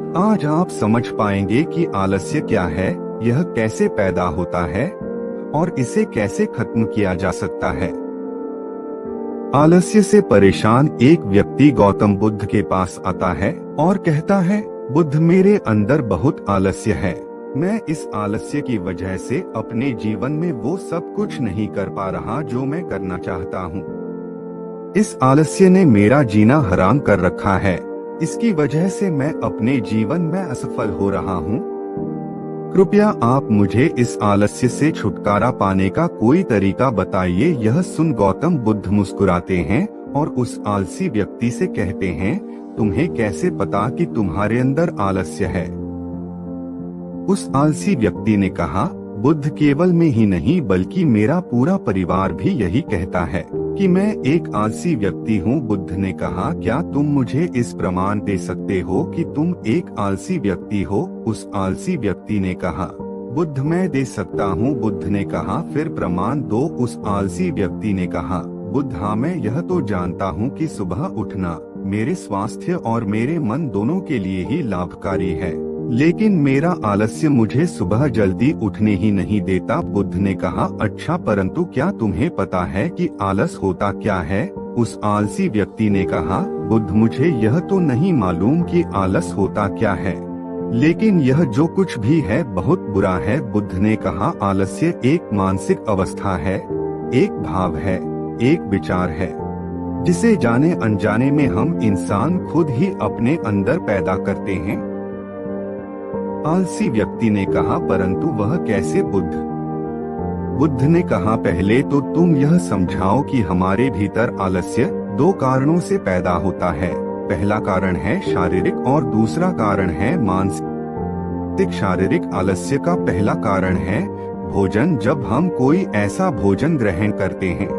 आज आप समझ पाएंगे कि आलस्य क्या है, यह कैसे पैदा होता है और इसे कैसे खत्म किया जा सकता है। आलस्य से परेशान एक व्यक्ति गौतम बुद्ध के पास आता है और कहता है, बुद्ध, मेरे अंदर बहुत आलस्य है। मैं इस आलस्य की वजह से अपने जीवन में वो सब कुछ नहीं कर पा रहा जो मैं करना चाहता हूँ। इस आलस्य ने मेरा जीना हराम कर रखा है। इसकी वजह से मैं अपने जीवन में असफल हो रहा हूँ। कृपया आप मुझे इस आलस्य से छुटकारा पाने का कोई तरीका बताइए। यह सुन गौतम बुद्ध मुस्कुराते हैं और उस आलसी व्यक्ति से कहते हैं, तुम्हें कैसे पता कि तुम्हारे अंदर आलस्य है? उस आलसी व्यक्ति ने कहा, बुद्ध, केवल मैं ही नहीं बल्कि मेरा पूरा परिवार भी यही कहता है कि मैं एक आलसी व्यक्ति हूँ। बुद्ध ने कहा, क्या तुम मुझे इस प्रमाण दे सकते हो कि तुम एक आलसी व्यक्ति हो? उस आलसी व्यक्ति ने कहा, बुद्ध, मैं दे सकता हूँ। बुद्ध ने कहा, फिर प्रमाण दो। उस आलसी व्यक्ति ने कहा, बुद्ध, हाँ, मैं यह तो जानता हूँ कि सुबह उठना मेरे स्वास्थ्य और मेरे मन दोनों के लिए ही लाभकारी है, लेकिन मेरा आलस्य मुझे सुबह जल्दी उठने ही नहीं देता। बुद्ध ने कहा, अच्छा, परंतु क्या तुम्हें पता है कि आलस होता क्या है? उस आलसी व्यक्ति ने कहा, बुद्ध, मुझे यह तो नहीं मालूम कि आलस होता क्या है, लेकिन यह जो कुछ भी है बहुत बुरा है। बुद्ध ने कहा, आलस्य एक मानसिक अवस्था है, एक भाव है, एक विचार है, जिसे जाने अनजाने में हम इंसान खुद ही अपने अंदर पैदा करते हैं। आलसी व्यक्ति ने कहा, परंतु वह कैसे? बुद्ध ने कहा, पहले तो तुम यह समझाओ कि हमारे भीतर आलस्य दो कारणों से पैदा होता है। पहला कारण है शारीरिक और दूसरा कारण है मानसिक। शारीरिक आलस्य का पहला कारण है भोजन। जब हम कोई ऐसा भोजन ग्रहण करते हैं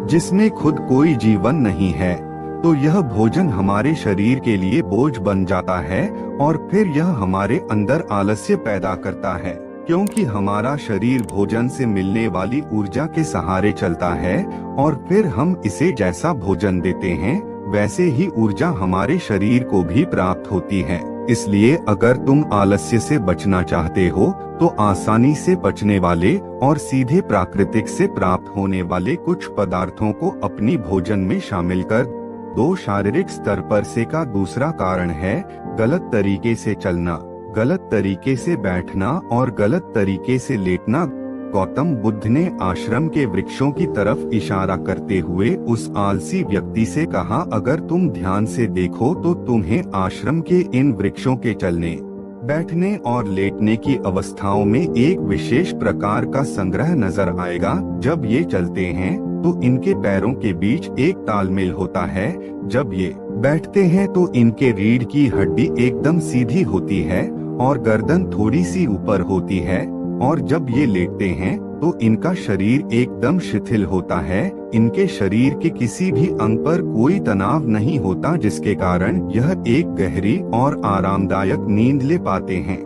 जिसमें खुद कोई जीवन नहीं है, तो यह भोजन हमारे शरीर के लिए बोझ बन जाता है और फिर यह हमारे अंदर आलस्य पैदा करता है, क्योंकि हमारा शरीर भोजन से मिलने वाली ऊर्जा के सहारे चलता है और फिर हम इसे जैसा भोजन देते हैं वैसे ही ऊर्जा हमारे शरीर को भी प्राप्त होती है। इसलिए अगर तुम आलस्य से बचना चाहते हो तो आसानी से पचने वाले और सीधे प्राकृतिक से प्राप्त होने वाले कुछ पदार्थों को अपनी भोजन में शामिल कर दो। शारीरिक स्तर पर से का दूसरा कारण है गलत तरीके से चलना, गलत तरीके से बैठना और गलत तरीके से लेटना। गौतम बुद्ध ने आश्रम के वृक्षों की तरफ इशारा करते हुए उस आलसी व्यक्ति से कहा, अगर तुम ध्यान से देखो तो तुम्हें आश्रम के इन वृक्षों के चलने, बैठने और लेटने की अवस्थाओं में एक विशेष प्रकार का संग्रह नजर आएगा। जब ये चलते हैं तो इनके पैरों के बीच एक तालमेल होता है। जब ये बैठते हैं तो इनके रीढ़ की हड्डी एकदम सीधी होती है और गर्दन थोड़ी सी ऊपर होती है, और जब ये लेटते हैं तो इनका शरीर एकदम शिथिल होता है। इनके शरीर के किसी भी अंग पर कोई तनाव नहीं होता, जिसके कारण यह एक गहरी और आरामदायक नींद ले पाते हैं।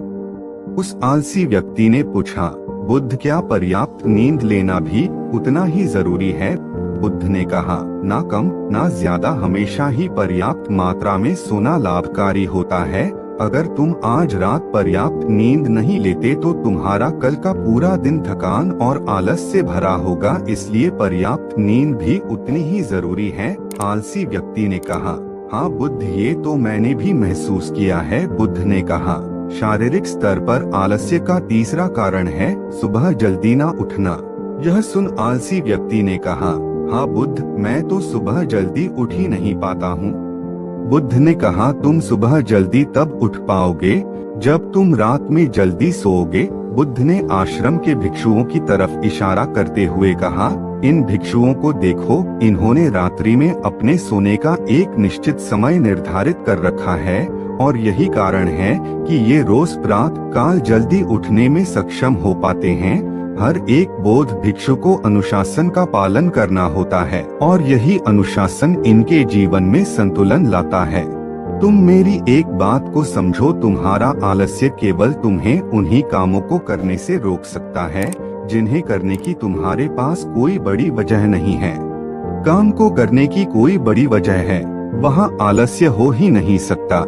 उस आलसी व्यक्ति ने पूछा, बुद्ध, क्या पर्याप्त नींद लेना भी उतना ही जरूरी है? बुद्ध ने कहा, ना कम ना ज्यादा, हमेशा ही पर्याप्त मात्रा में सोना लाभकारी होता है। अगर तुम आज रात पर्याप्त नींद नहीं लेते तो तुम्हारा कल का पूरा दिन थकान और आलस से भरा होगा, इसलिए पर्याप्त नींद भी उतनी ही जरूरी है। आलसी व्यक्ति ने कहा, हाँ बुद्ध, ये तो मैंने भी महसूस किया है। बुद्ध ने कहा, शारीरिक स्तर पर आलस्य का तीसरा कारण है सुबह जल्दी ना उठना। यह सुन आलसी व्यक्ति ने कहा, हाँ बुद्ध, मैं तो सुबह जल्दी उठ ही नहीं पाता हूँ। बुद्ध ने कहा, तुम सुबह जल्दी तब उठ पाओगे जब तुम रात में जल्दी सोओगे। बुद्ध ने आश्रम के भिक्षुओं की तरफ इशारा करते हुए कहा, इन भिक्षुओं को देखो, इन्होंने रात्रि में अपने सोने का एक निश्चित समय निर्धारित कर रखा है और यही कारण है कि ये रोज प्रातः काल जल्दी उठने में सक्षम हो पाते हैं। हर एक बौद्ध भिक्षु को अनुशासन का पालन करना होता है और यही अनुशासन इनके जीवन में संतुलन लाता है। तुम मेरी एक बात को समझो, तुम्हारा आलस्य केवल तुम्हें उन्हीं कामों को करने से रोक सकता है जिन्हें करने की तुम्हारे पास कोई बड़ी वजह नहीं है। काम को करने की कोई बड़ी वजह है, वहाँ आलस्य हो ही नहीं सकता।